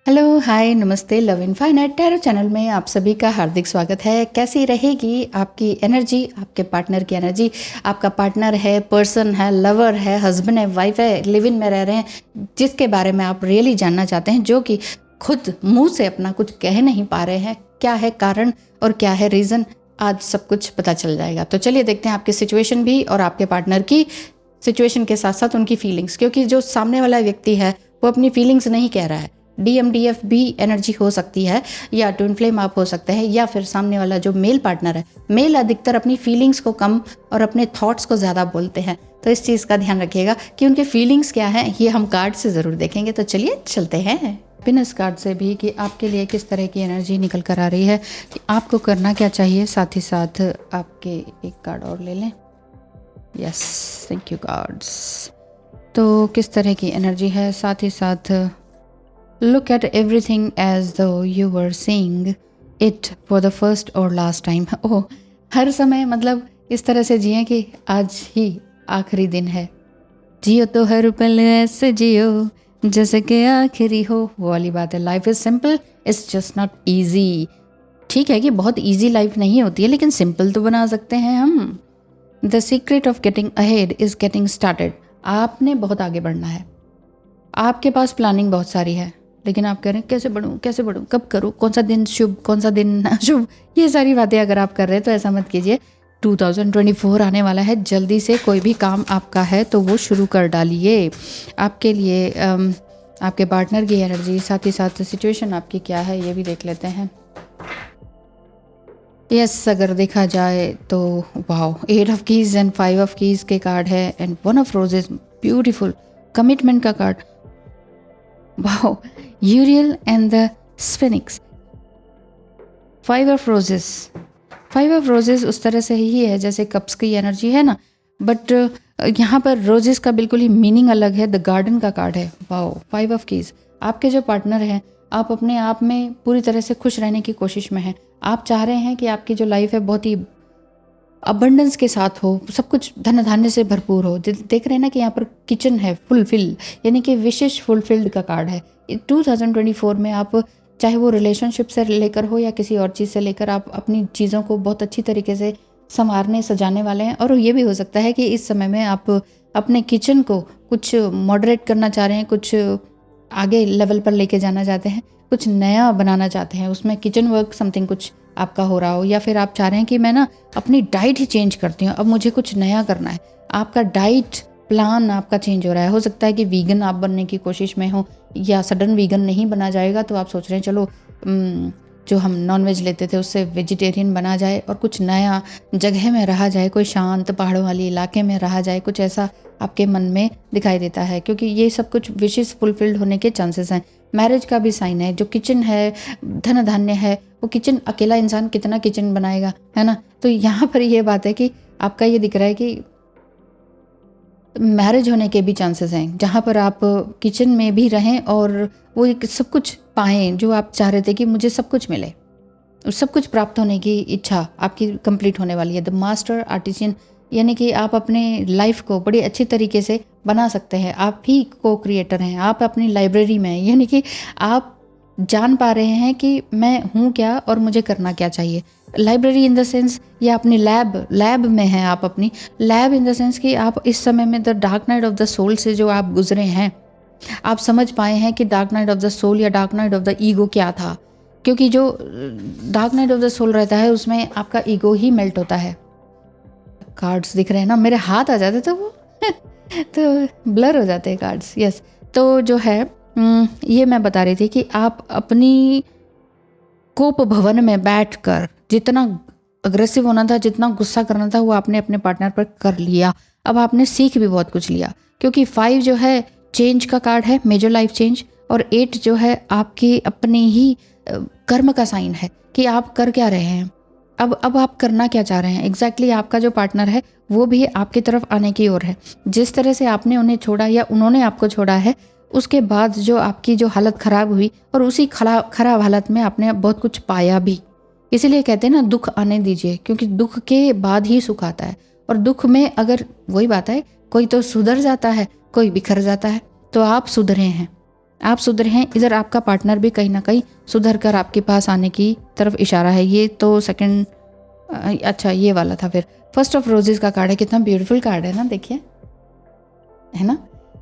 Hello, हाय, नमस्ते। Love infinite tarot channel में आप सभी का हार्दिक स्वागत है। कैसी रहेगी आपकी एनर्जी, आपके पार्टनर की एनर्जी? आपका पार्टनर है, पर्सन है, लवर है, हस्बैंड है, वाइफ है, लिव इन में रह रहे हैं, जिसके बारे में आप रियली जानना चाहते हैं, जो कि खुद मुंह से अपना कुछ कह नहीं पा रहे हैं। क्या है कारण और क्या है रीज़न, आज सब कुछ पता चल जाएगा। तो चलिए देखते हैं आपकी सिचुएशन भी और आपके पार्टनर की सिचुएशन के साथ साथ उनकी फीलिंग्स, क्योंकि जो सामने वाला व्यक्ति है वो अपनी फीलिंग्स नहीं कह रहा है। DMDF भी एनर्जी हो सकती है, या ट्विन फ्लेम आप हो सकते हैं, या फिर सामने वाला जो मेल पार्टनर है, मेल अधिकतर अपनी फीलिंग्स को कम और अपने थॉट्स को ज़्यादा बोलते हैं। तो इस चीज़ का ध्यान रखिएगा कि उनके फीलिंग्स क्या हैं, ये हम कार्ड से ज़रूर देखेंगे। तो चलिए चलते हैं इस कार्ड से भी कि आपके लिए किस तरह की एनर्जी निकल कर आ रही है, कि आपको करना क्या चाहिए। साथ ही साथ आपके एक कार्ड और ले लें। Yes, thank you cards. तो किस तरह की एनर्जी है, साथ ही साथ look at everything as though you were seeing it for the first or last time। ओह, हर समय मतलब इस तरह से जिए कि आज ही आखिरी दिन है। जियो तो हर पल ऐसे जियो जैसे कि आखिरी हो, वो वाली बात है। Life is simple, it's just not easy. ठीक है कि बहुत ईजी लाइफ नहीं होती है, लेकिन सिंपल तो बना सकते हैं हम। The secret of getting ahead is getting started. आपने बहुत आगे बढ़ना है, आपके पास प्लानिंग बहुत सारी है, लेकिन आप कह रहे हैं कैसे बढ़ूँ, कब करूँ, कौन सा दिन शुभ, कौन सा दिन अशुभ, ये सारी बातें अगर आप कर रहे हैं तो ऐसा मत कीजिए। 2024 आने वाला है, जल्दी से कोई भी काम आपका है तो वो शुरू कर डालिए। आपके लिए आपके पार्टनर की एनर्जी, साथ ही साथ सिचुएशन आपकी क्या है, ये भी देख लेते हैं। यस, अगर देखा जाए तो wow, 8 of keys and 5 of keys के कार्ड है, and 1 of roses, beautiful commitment का card. Wow, Uriel and the sphinx, 5 of roses. 5 of roses उस तरह से ही है जैसे कप्स की एनर्जी है ना, बट यहाँ पर रोजेस का बिल्कुल ही मीनिंग अलग है। द गार्डन का कार्ड है। Wow, 5 of keys. आपके जो पार्टनर हैं, आप अपने आप में पूरी तरह से खुश रहने की कोशिश में हैं। आप चाह रहे हैं कि आपकी जो लाइफ है बहुत ही अबंडेंस के साथ हो, सब कुछ धन धान्य से भरपूर हो। देख रहे हैं ना कि यहाँ पर किचन है फुलफिल, यानी कि विशेष फुलफिल्ड का कार्ड है। 2024 में आप चाहे वो रिलेशनशिप से लेकर हो या किसी और चीज़ से लेकर, आप अपनी चीज़ों को बहुत अच्छी तरीके से संवारने सजाने वाले हैं। और ये भी हो सकता है कि इस समय में आप अपने किचन को कुछ मॉडरेट करना चाह रहे हैं, कुछ आगे लेवल पर लेके जाना चाहते हैं, कुछ नया बनाना चाहते हैं, उसमें किचन वर्क समथिंग कुछ आपका हो रहा हो। या फिर आप चाह रहे हैं कि मैं ना अपनी डाइट ही चेंज करती हूँ, अब मुझे कुछ नया करना है। आपका डाइट प्लान आपका चेंज हो रहा है। हो सकता है कि वीगन आप बनने की कोशिश में हो, या सडन वीगन नहीं बना जाएगा तो आप सोच रहे हैं चलो जो हम नॉनवेज लेते थे उससे वेजिटेरियन बना जाए और कुछ नया जगह में रहा जाए, कोई शांत पहाड़ों वाले इलाके में रहा जाए, कुछ ऐसा आपके मन में दिखाई देता है, क्योंकि ये सब कुछ विशेष फुलफिल्ड होने के चांसेस हैं। मैरिज का भी साइन है। जो किचन है, धन धान्य है, वो किचन अकेला इंसान कितना किचन बनाएगा, है ना। तो यहाँ पर ये बात है कि आपका ये दिख रहा है कि मैरिज होने के भी चांसेस हैं, जहाँ पर आप किचन में भी रहें और वो एक सब कुछ पाएं जो आप चाह रहे थे कि मुझे सब कुछ मिले। सब कुछ प्राप्त होने की इच्छा आपकी कंप्लीट होने वाली है। द मास्टर आर्टिशियन, यानी कि आप अपने लाइफ को बड़ी अच्छी तरीके से बना सकते हैं। आप ही को क्रिएटर हैं, आप अपनी लाइब्रेरी में हैं, यानी कि आप जान पा रहे हैं कि मैं हूँ क्या और मुझे करना क्या चाहिए। लाइब्रेरी इन द सेंस, या अपनी लैब में हैं आप, अपनी लैब इन द सेंस कि आप इस समय में the dark night of the soul से जो आप गुजरे हैं, आप समझ पाए हैं कि dark night of the soul या dark night of the ego क्या था। क्योंकि जो dark night of the soul रहता है उसमें आपका ईगो ही मेल्ट होता है। कार्ड्स दिख रहे हैं ना, मेरे हाथ आ जाते तो वो तो ब्लर हो जाते हैं कार्ड्स। यस, तो जो है ये मैं बता रही थी कि आप अपनी कोप भवन में बैठकर जितना अग्रेसिव होना था, जितना गुस्सा करना था, वो आपने अपने पार्टनर पर कर लिया। अब आपने सीख भी बहुत कुछ लिया, क्योंकि 5 जो है चेंज का कार्ड है, मेजर लाइफ चेंज, और 8 जो है आपकी अपने ही कर्म का साइन है कि आप कर क्या रहे हैं। अब आप करना क्या चाह रहे हैं एग्जैक्टली। आपका जो पार्टनर है वो भी आपकी तरफ आने की ओर है। जिस तरह से आपने उन्हें छोड़ा या उन्होंने आपको छोड़ा है, उसके बाद जो आपकी जो हालत ख़राब हुई, और उसी खराब हालत में आपने बहुत कुछ पाया भी। इसीलिए कहते हैं ना, दुख आने दीजिए, क्योंकि दुख के बाद ही सुख आता है। और दुख में अगर वही बात है, कोई तो सुधर जाता है, कोई बिखर जाता है। तो आप सुधरे हैं, आप सुधरे हैं, इधर आपका पार्टनर भी कहीं ना कहीं सुधर कर आपके पास आने की तरफ इशारा है। ये तो सेकंड, अच्छा ये वाला था। फिर फर्स्ट ऑफ रोजेस का कार्ड है, कितना ब्यूटीफुल कार्ड है ना, देखिए, है ना।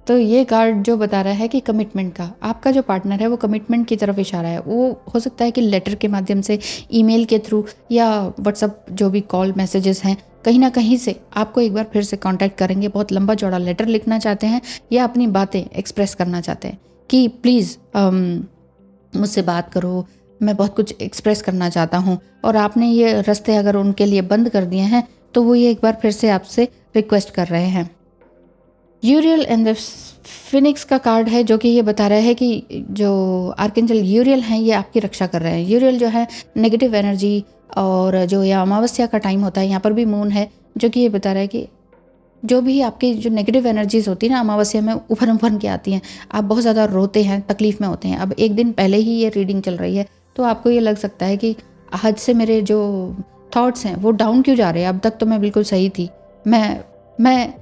तो ये कार्ड जो बता रहा है कि कमिटमेंट का, आपका जो पार्टनर है वो कमिटमेंट की तरफ इशारा है। वो हो सकता है कि लेटर के माध्यम से, ईमेल के थ्रू, या व्हाट्सअप जो भी कॉल मैसेजेस हैं, कहीं ना कहीं से आपको एक बार फिर से कांटेक्ट करेंगे। बहुत लंबा चौड़ा लेटर लिखना चाहते हैं या अपनी बातें एक्सप्रेस करना चाहते हैं कि प्लीज़ मुझसे बात करो, मैं बहुत कुछ एक्सप्रेस करना चाहता हूँ। और आपने ये रास्ते अगर उनके लिए बंद कर दिए हैं तो वो ये एक बार फिर से आपसे रिक्वेस्ट कर रहे हैं। यूरियल एंड द फिनिक्स का कार्ड है, जो कि ये बता रहा है कि जो आर्कएंजल यूरियल हैं ये आपकी रक्षा कर रहे हैं। यूरियल जो है नेगेटिव एनर्जी, और जो ये अमावस्या का टाइम होता है, यहाँ पर भी मून है, जो कि ये बता रहा है कि जो भी आपकी जो नेगेटिव एनर्जीज होती है ना, अमावस्या में उफन उफन के आती हैं, आप बहुत ज़्यादा रोते हैं, तकलीफ़ में होते हैं। अब एक दिन पहले ही ये रीडिंग चल रही है तो आपको ये लग सकता है कि आज से मेरे जो थॉट्स हैं वो डाउन क्यों जा रहे हैं, अब तक तो मैं बिल्कुल सही थी। मैं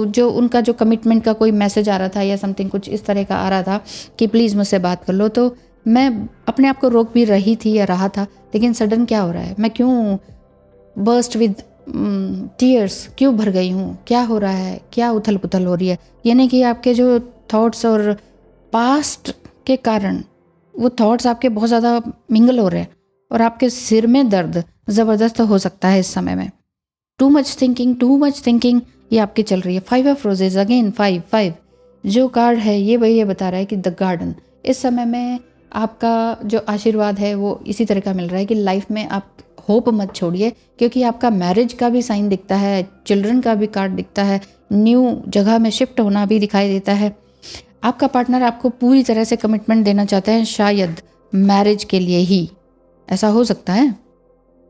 जो उनका जो कमिटमेंट का कोई मैसेज आ रहा था या समथिंग कुछ इस तरह का आ रहा था कि प्लीज़ मुझसे बात कर लो, तो मैं अपने आप को रोक भी रही थी या रहा था, लेकिन सडन क्या हो रहा है, मैं क्यों बर्स्ट विद टीयर्स क्यों भर गई हूँ, क्या हो रहा है, क्या उथल पुथल हो रही है। यानी कि आपके जो थॉट्स और पास्ट के कारण वो थॉट्स आपके बहुत ज़्यादा मिंगल हो रहे हैं और आपके सिर में दर्द ज़बरदस्त हो सकता है इस समय में। टू मच थिंकिंग ये आपकी चल रही है। 5 ऑफ रोजेज, अगेन 5 जो कार्ड है ये बता रहा है कि द गार्डन, इस समय में आपका जो आशीर्वाद है वो इसी तरह का मिल रहा है कि लाइफ में आप होप मत छोड़िए, क्योंकि आपका मैरिज का भी साइन दिखता है, चिल्ड्रन का भी कार्ड दिखता है, न्यू जगह में शिफ्ट होना भी दिखाई देता है। आपका पार्टनर आपको पूरी तरह से कमिटमेंट देना चाहता है, शायद मैरिज के लिए ही ऐसा हो सकता है।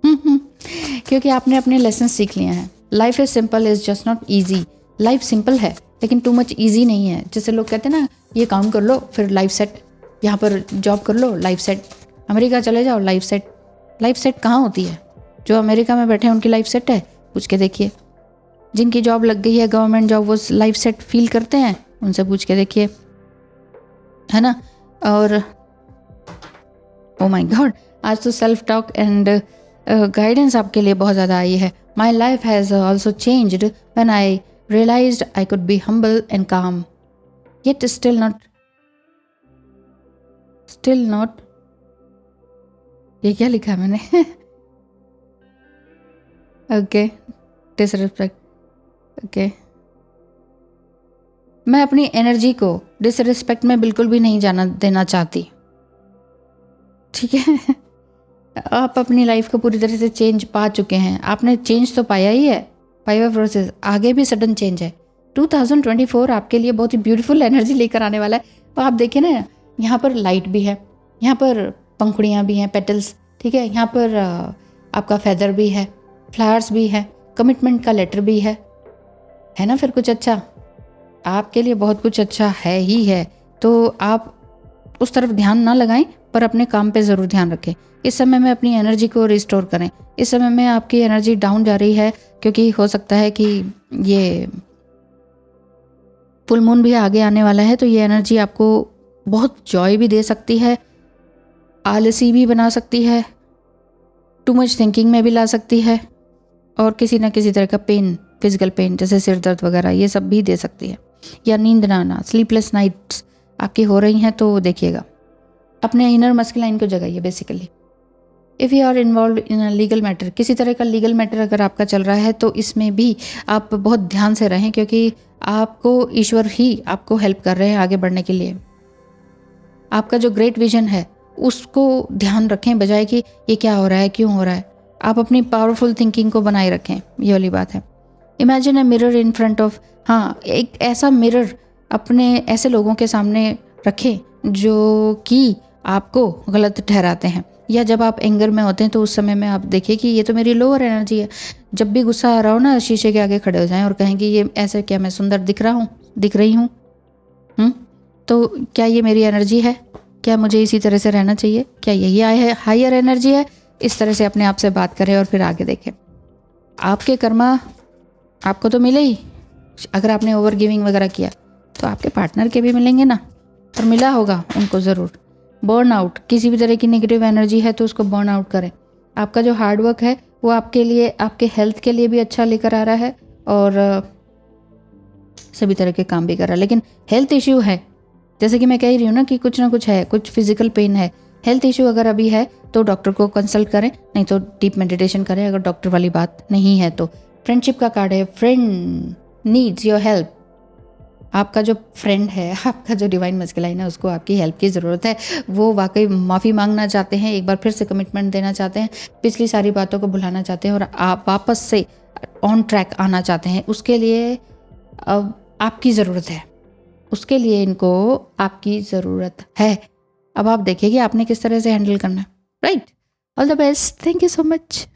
क्योंकि आपने अपने लेसन सीख लिए हैं। Life is simple, is just not easy. Life simple है लेकिन टू मच ईजी नहीं है। जैसे लोग कहते हैं ना, ये काम कर लो फिर लाइफ सेट, यहाँ पर जॉब कर लो लाइफ सेट, अमेरिका चले जाओ लाइफ सेट। लाइफ सेट कहाँ होती है? जो अमेरिका में बैठे हैं उनकी लाइफ सेट है? पूछ के देखिए। जिनकी जॉब लग गई है, गवर्नमेंट जॉब, वो लाइफ सेट फील करते हैं, उनसे पूछ के देखिए, है ना। और ओ माय गॉड, आज तो सेल्फ टॉक एंड गाइडेंस आपके लिए बहुत ज़्यादा आई है। My life has also changed when I realised I could be humble and calm, yet still not ये क्या लिखा है मैंने? Okay, disrespect, okay. मैं अपनी एनर्जी को डिसरिस्पेक्ट में बिल्कुल भी नहीं जाना देना चाहती, ठीक है। आप अपनी लाइफ को पूरी तरह से चेंज पा चुके हैं, आपने चेंज तो पाया ही है। 5 ऑफ रोजेस, आगे भी सडन चेंज है। 2024 आपके लिए बहुत ही ब्यूटीफुल एनर्जी लेकर आने वाला है। तो आप देखिए ना, यहाँ पर लाइट भी है, यहाँ पर पंखुड़ियाँ भी हैं, पेटल्स, ठीक है, यहाँ पर आपका फेदर भी है, फ्लावर्स भी है, कमिटमेंट का लेटर भी है ना। फिर कुछ अच्छा आपके लिए, बहुत कुछ अच्छा है ही है। तो आप उस तरफ ध्यान ना लगाएं, पर अपने काम पे ज़रूर ध्यान रखें। इस समय में अपनी एनर्जी को रिस्टोर करें। इस समय में आपकी एनर्जी डाउन जा रही है, क्योंकि हो सकता है कि ये फुल मून भी आगे आने वाला है, तो ये एनर्जी आपको बहुत जॉय भी दे सकती है, आलसी भी बना सकती है, टू मच थिंकिंग में भी ला सकती है, और किसी ना किसी तरह का पेन, फिजिकल पेन जैसे सिर दर्द वगैरह, ये सब भी दे सकती है। या नींद ना आना, स्लीपलेस नाइट्स आपकी हो रही हैं, तो देखिएगा, अपने इनर मस्कुलाइन को जगाइए basically. If you are involve in a legal matter, किसी तरह का लीगल मैटर अगर आपका चल रहा है, तो इसमें भी आप बहुत ध्यान से रहें, क्योंकि आपको ईश्वर ही आपको हेल्प कर रहे हैं आगे बढ़ने के लिए। आपका जो ग्रेट विजन है उसको ध्यान रखें, बजाय कि ये क्या हो रहा है, क्यों हो रहा है। आप अपनी पावरफुल थिंकिंग को बनाए रखें, ये वाली बात है। Imagine a mirror in front of, हाँ, एक ऐसा मिरर अपने ऐसे लोगों के सामने रखें जो कि आपको गलत ठहराते हैं, या जब आप एंगर में होते हैं तो उस समय में आप देखिए कि ये तो मेरी लोअर एनर्जी है। जब भी गुस्सा आ रहा हो ना, शीशे के आगे खड़े हो जाएं और कहें कि ये ऐसे क्या मैं सुंदर दिख रही हूँ? तो क्या ये मेरी एनर्जी है? क्या मुझे इसी तरह से रहना चाहिए? क्या यही हायर एनर्जी है? इस तरह से अपने आप से बात करें और फिर आगे देखें। आपके कर्मा आपको तो मिले ही। अगर आपने ओवर गिविंग वगैरह किया तो आपके पार्टनर के भी मिलेंगे ना। और मिला होगा उनको ज़रूर। बर्न आउट, किसी भी तरह की नेगेटिव एनर्जी है तो उसको बर्न आउट करें। आपका जो हार्ड वर्क है वो आपके लिए, आपके हेल्थ के लिए भी अच्छा लेकर आ रहा है और सभी तरह के काम भी कर रहा है। लेकिन हेल्थ इश्यू है, जैसे कि मैं कह रही हूँ ना कि कुछ ना कुछ है, कुछ फिजिकल पेन है। हेल्थ इश्यू अगर अभी है तो डॉक्टर को कंसल्ट करें, नहीं तो डीप मेडिटेशन करें अगर डॉक्टर वाली बात नहीं है तो। फ्रेंडशिप का कार्ड है, फ्रेंड नीड्स योर हेल्प। आपका जो फ्रेंड है, आपका जो डिवाइन मस्कुलाइन है, उसको आपकी हेल्प की ज़रूरत है। वो वाकई माफ़ी मांगना चाहते हैं, एक बार फिर से कमिटमेंट देना चाहते हैं, पिछली सारी बातों को भुलाना चाहते हैं और आप वापस से ऑन ट्रैक आना चाहते हैं। उसके लिए अब आपकी ज़रूरत है, उसके लिए इनको आपकी ज़रूरत है। अब आप देखिए कि आपने किस तरह से हैंडल करना है। Right, all the best, thank you so much.